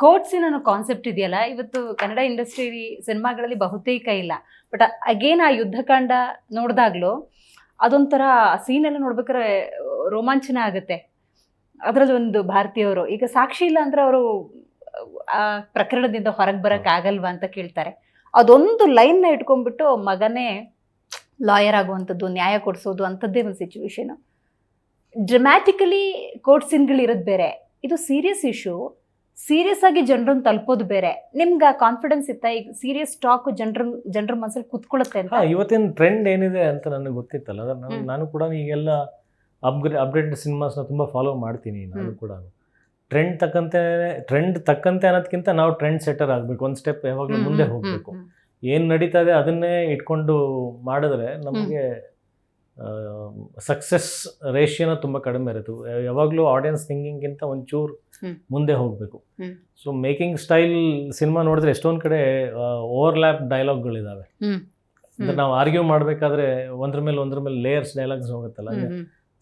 ಕೋಟ್ಸಿನ ಅನ್ನೋ ಕಾನ್ಸೆಪ್ಟ್ ಇದೆಯಲ್ಲ, ಇವತ್ತು ಕನ್ನಡ ಇಂಡಸ್ಟ್ರಿ ಸಿನಿಮಾಗಳಲ್ಲಿ ಬಹುತೇಕ ಇಲ್ಲ. ಬಟ್ ಅಗೇನ್ ಆ ಯುದ್ಧಕಾಂಡ ನೋಡಿದಾಗ್ಲೂ ಅದೊಂಥರ ಸೀನ್ ಎಲ್ಲ ನೋಡ್ಬೇಕಾದ್ರೆ ರೋಮಾಂಚನ ಆಗುತ್ತೆ. ಅದರಲ್ಲಿ ಒಂದು ಭಾರತೀಯವರು ಈಗ ಸಾಕ್ಷಿ ಇಲ್ಲ ಅಂದ್ರೆ ಅವರು ಆ ಪ್ರಕರಣದಿಂದ ಹೊರಗೆ ಬರಕ್ ಆಗಲ್ವಾ ಅಂತ ಕೇಳ್ತಾರೆ. ಅದೊಂದು ಲೈನ್ನ ಇಟ್ಕೊಂಡ್ಬಿಟ್ಟು ಮಗನೇ ಲಾಯರ್ ಆಗುವಂಥದ್ದು, ನ್ಯಾಯ ಕೊಡಿಸೋದು ಅಂಥದ್ದೇ ಒಂದು ಸಿಚುವೇಶನ್. ಡ್ರಮ್ಯಾಟಿಕಲಿ ಕೋರ್ಟ್ ಸೀನ್ಗಳು ಇರೋದು ಬೇರೆ, ಇದು ಸೀರಿಯಸ್ ಇಶ್ಯೂ, ಸೀರಿಯಸ್ ಆಗಿ ಜನರನ್ನು ತಲುಪೋದು ಬೇರೆ. ನಿಮ್ಗೆ ಕಾನ್ಫಿಡೆನ್ಸ್ ಇತ್ತ ಈಗ ಸೀರಿಯಸ್ ಟಾಕ್ ಜನರ ಮನಸ್ಸಲ್ಲಿ ಕುತ್ಕೊಳ್ಳುತ್ತೆ ಅಂತ? ಇವತ್ತಿನ ಟ್ರೆಂಡ್ ಏನಿದೆ ಅಂತ ನನಗೆ ಗೊತ್ತಿತ್ತಲ್ಲ, ನಾನು ಕೂಡ ಈಗೆಲ್ಲ ಅಪ್ಡೇಟ್ ಸಿನಿಮಾಸ್ನ ತುಂಬ ಫಾಲೋ ಮಾಡ್ತೀನಿ. ನಾನು ಕೂಡ ಟ್ರೆಂಡ್ ತಕ್ಕಂತೆ ಅನ್ನೋದಕ್ಕಿಂತ ನಾವು ಟ್ರೆಂಡ್ ಸೆಟರ್ ಆಗಬೇಕು, ಒಂದು ಸ್ಟೆಪ್ ಯಾವಾಗಲೂ ಮುಂದೆ ಹೋಗಬೇಕು. ಏನು ನಡೀತಾ ಇದೆ ಅದನ್ನೇ ಇಟ್ಕೊಂಡು ಮಾಡಿದ್ರೆ ನಮಗೆ ಸಕ್ಸಸ್ ರೇಷಿಯೋನ ತುಂಬ ಕಡಿಮೆ ಇರುತ್ತೆ. ಯಾವಾಗಲೂ ಆಡಿಯನ್ಸ್ ಥಿಂಕಿಂಗ್ಗಿಂತ ಒಂಚೂರು ಮುಂದೆ ಹೋಗಬೇಕು. ಸೊ ಮೇಕಿಂಗ್ ಸ್ಟೈಲ್ ಸಿನಿಮಾ ನೋಡಿದ್ರೆ ಎಷ್ಟೊಂದು ಕಡೆ ಓವರ್ಲ್ಯಾಪ್ ಡೈಲಾಗ್ಗಳಿದ್ದಾವೆ. ಅಂದರೆ ನಾವು ಆರ್ಗ್ಯೂ ಮಾಡಬೇಕಾದ್ರೆ ಒಂದ್ರ ಮೇಲೆ ಲೇಯರ್ಸ್ ಡೈಲಾಗ್ಸ್ ಹೋಗುತ್ತಲ್ಲ.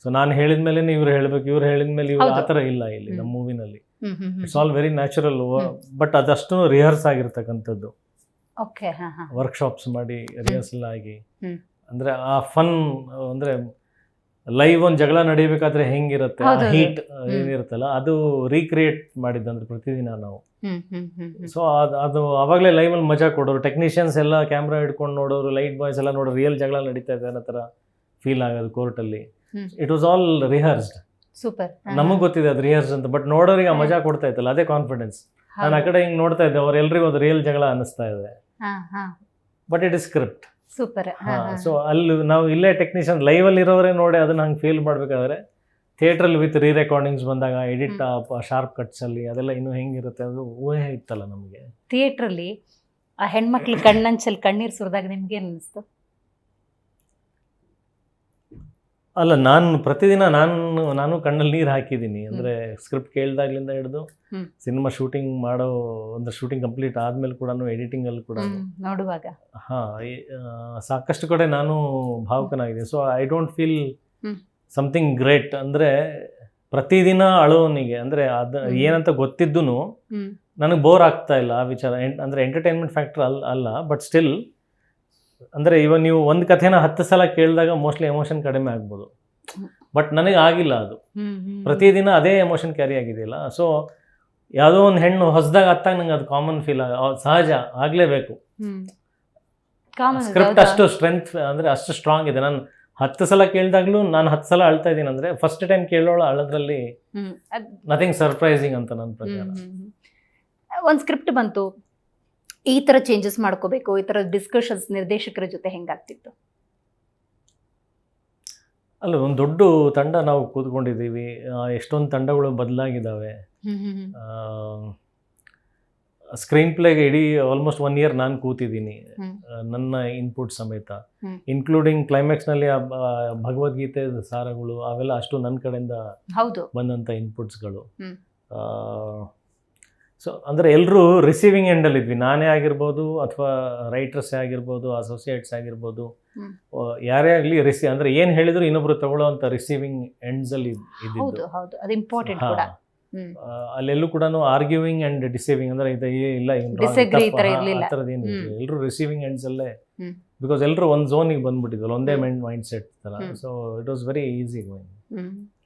ಸೊ ನಾನು ಹೇಳಿದ ಮೇಲೆ ಇವ್ರು ಹೇಳಬೇಕು, ಇವ್ರು ಹೇಳಿದ ಮೇಲೆ ಇವ್ರು ಆ ಥರ ಇಲ್ಲ ಇಲ್ಲಿ ನಮ್ಮ ಮೂವಿನಲ್ಲಿ. It's all very natural. But ಅದಷ್ಟು ರಿಹರ್ಸ್ ಆಗಿರ್ತಕ್ಕಂಥದ್ದು, ವರ್ಕ್ಶಾಪ್ಸ್ ಮಾಡಿ ರಿಹರ್ಸಲ್ ಆಗಿ. ಅಂದರೆ ಆ ಫನ್, ಅಂದರೆ ಲೈವ್ ಒಂದು ಜಗಳ ನಡೀಬೇಕಾದ್ರೆ ಹೆಂಗಿರುತ್ತೆ, ಆ ಹೀಟ್ ಏನಿರುತ್ತಲ್ಲ ಅದು ರೀಕ್ರಿಯೇಟ್ ಮಾಡಿದ್ದಂದ್ರೆ ಪ್ರತಿದಿನ ನಾವು. ಸೊ ಅದು ಅವಾಗಲೇ ಲೈವಲ್ಲಿ ಮಜಾ ಕೊಡೋರು, ಟೆಕ್ನಿಷಿಯನ್ಸ್ ಎಲ್ಲ ಕ್ಯಾಮ್ರಾ ಹಿಡ್ಕೊಂಡು ನೋಡೋರು, ಲೈಟ್ ಬಾಯ್ಸ್ ಎಲ್ಲ ನೋಡೋರು, ರಿಯಲ್ ಜಗಳ ನಡೀತಾ ಇದೆ ಅನ್ನೋ ಥರ ಫೀಲ್ ಆಗೋದು ಕೋರ್ಟಲ್ಲಿ. It was all rehearsed. Super. ನಮಗೆ ಗೊತ್ತಿದೆ ಅದು ರಿಹರ್ಸ್ ಅಂತ, ಬಟ್ ನೋಡೋರಿಗೆ ಆ ಮಜಾ ಕೊಡ್ತಾ ಇತ್ತಲ್ಲ, ಅದೇ ಕಾನ್ಫಿಡೆನ್ಸ್. ನಾನು ಆ ಕಡೆ ಹಿಂಗೆ ನೋಡ್ತಾ ಇದ್ದೆ, ಅವ್ರೆಲ್ರಿಗೂ ಅದು ರಿಯಲ್ ಜಗಳ ಅನ್ನಿಸ್ತಾ ಇದೆ, but it is script. Super. So ಅಲ್ಲಿ ನಾವು ಇಲ್ಲೇ ಟೆಕ್ನಿಷಿಯನ್ ಲೈವಲ್ಲಿ ಇರೋರೇ ನೋಡಿ ಅದನ್ನ ಹಂಗೆ ಫೀಲ್ ಮಾಡಬೇಕಾದ್ರೆ, ಥಿಯೇಟ್ರಲ್ಲಿ ವಿತ್ ರೀ ರೆಕಾರ್ಡಿಂಗ್ಸ್ ಬಂದಾಗ ಎಡಿಟ್ ಶಾರ್ಪ್ ಕಟ್ಸಲ್ಲಿ ಅದೆಲ್ಲ ಇನ್ನೂ ಹೆಂಗಿರುತ್ತೆ ಅದು ಊಹೆ ಇತ್ತಲ್ಲ ನಮಗೆ. ಥಿಯೇಟ್ರಲ್ಲಿ ಆ ಹೆಣ್ಮಕ್ಳು ಕಣ್ಣಂಚಲ್ಲಿ ಕಣ್ಣೀರು ಸುರಿದಾಗ ನಿಮ್ಗೆ ಏನು ಅನ್ನಿಸ್ತು? ಅಲ್ಲ, ನಾನು ಪ್ರತಿದಿನ ನಾನು ಕಣ್ಣಲ್ಲಿ ನೀರು ಹಾಕಿದ್ದೀನಿ. ಅಂದರೆ ಸ್ಕ್ರಿಪ್ಟ್ ಕೇಳಿದಾಗ್ಲಿಂದ ಹಿಡಿದು ಸಿನಿಮಾ ಶೂಟಿಂಗ್ ಮಾಡೋ, ಒಂದು ಶೂಟಿಂಗ್ ಕಂಪ್ಲೀಟ್ ಆದಮೇಲೆ ಕೂಡ ಎಡಿಟಿಂಗಲ್ಲಿ ಕೂಡ ನೋಡುವಾಗ ಸಾಕಷ್ಟು ಕಡೆ ನಾನು ಭಾವುಕನಾಗಿದ್ದೀನಿ. So I don't feel something great. ಅಂದರೆ ಪ್ರತಿದಿನ ಅಳೋನಿಗೆ, ಅಂದರೆ ಅದು ಏನಂತ ಗೊತ್ತಿದ್ದೂ ನನಗೆ ಬೋರ್ ಆಗ್ತಾ ಇಲ್ಲ ಆ ವಿಚಾರ. ಅಂದರೆ ಎಂಟರ್ಟೈನ್ಮೆಂಟ್ ಫ್ಯಾಕ್ಟರ್ ಅಲ್ಲ, ಬಟ್ ಸ್ಟಿಲ್ ಅಂದರೆ ಇವಾಗ ನೀವು ಒಂದು ಕಥೆನ 10 ಸಲ ಕೇಳಿದಾಗ ಮೋಸ್ಟ್ಲಿ ಎಮೋಷನ್ ಕಡಿಮೆ ಆಗ್ಬೋದು, ಬಟ್ ನನಗೆ ಆಗಿಲ್ಲ ಅದು. ಪ್ರತಿದಿನ ಅದೇ ಎಮೋಷನ್ ಕ್ಯಾರಿ ಆಗಿದೆಯಲ್ಲ. ಸೊ ಯಾವುದೋ ಒಂದು ಹೆಣ್ಣು ಹೊಸದಾಗ ಹತ್ತಾಗ ನಂಗೆ ಅದು ಕಾಮನ್ ಫೀಲ್ ಸಹಜ ಆಗಲೇಬೇಕು. ಸ್ಕ್ರಿಪ್ಟ್ ಅಷ್ಟು ಸ್ಟ್ರೆಂತ್, ಅಂದರೆ ಅಷ್ಟು ಸ್ಟ್ರಾಂಗ್ ಇದೆ. ನಾನು 10 ಸಲ ಕೇಳಿದಾಗಲೂ ನಾನು 10 ಸಲ ಅಳ್ತಾ ಇದ್ದೀನಿ. ಅಂದರೆ ಫಸ್ಟ್ ಟೈಮ್ ಕೇಳೋಳು ಅಳೋದ್ರಲ್ಲಿ ನಥಿಂಗ್ ಸರ್ಪ್ರೈಸಿಂಗ್ ಅಂತ ನನ್ನ ಪ್ರಕಾರ. ಒಂದು ಸ್ಕ್ರಿಪ್ಟ್ ಬಂತು, ಈ ಥರ ಚೇಂಜಸ್ ಮಾಡ್ಕೋಬೇಕು, ಈ ಥರ ಡಿಸ್ಕಷನ್ಸ್ ನಿರ್ದೇಶಕರ ಜೊತೆ ಹೆಂಗಾಗ್ತಿತ್ತು? ಅಲ್ಲ, ಒಂದು ದೊಡ್ಡ ತಂಡ ನಾವು ಕೂತ್ಕೊಂಡಿದ್ದೀವಿ, ಎಷ್ಟೊಂದು ತಂಡಗಳು ಬದಲಾಗಿದ್ದಾವೆ. ಸ್ಕ್ರೀನ್ ಪ್ಲೇಗೆ ಇಡೀ ಆಲ್ಮೋಸ್ಟ್ 1 ಇಯರ್ ನಾನು ಕೂತಿದ್ದೀನಿ, ನನ್ನ ಇನ್ಪುಟ್ ಸಮೇತ, ಇನ್ಕ್ಲೂಡಿಂಗ್ ಕ್ಲೈಮ್ಯಾಕ್ಸ್ನಲ್ಲಿ ಭಗವದ್ಗೀತೆ ಸಾರಗಳು ಅವೆಲ್ಲ ಅಷ್ಟು ನನ್ನ ಕಡೆಯಿಂದ ಬಂದಂಥ ಇನ್ಪುಟ್ಸ್ಗಳು. ಸೊ ಅಂದರೆ ಎಲ್ಲರೂ ರಿಸೀವಿಂಗ್ ಎಂಡಲ್ಲಿದ್ವಿ. ನಾನೇ ಆಗಿರ್ಬೋದು, ಅಥವಾ ರೈಟರ್ಸೇ ಆಗಿರ್ಬೋದು, ಅಸೋಸಿಯೇಟ್ಸ್ ಆಗಿರ್ಬೋದು, ಯಾರೇ ಆಗಲಿ ಅಂದರೆ ಏನು ಹೇಳಿದ್ರು ಇನ್ನೊಬ್ರು ತಗೊಳ್ಳೋ ಅಂತ ರಿಸೀವಿಂಗ್ ಎಂಡ್ಸಲ್ಲಿ ಇದ್ದಿದ್ದು. ಅಲ್ಲೆಲ್ಲೂ ಕೂಡ ಆರ್ಗ್ಯೂವಿಂಗ್ ಆ್ಯಂಡ್ ಡಿಸೀವಿಂಗ್ ಅಂದರೆ ಇದು ಇಲ್ಲ, ಆ ಥರದ್ದೇನು ಎಲ್ಲರೂ ರಿಸೀವಿಂಗ್ ಎಂಡ್ಸಲ್ಲೇ, ಬಿಕಾಸ್ ಎಲ್ಲರೂ ಒಂದು ಝೋನಿಗೆ ಬಂದ್ಬಿಟ್ಟಿದ್ವಲ್ಲ, ಒಂದೇ ಮೈಂಡ್ ಸೆಟ್ ಥರ. So it was very easy going.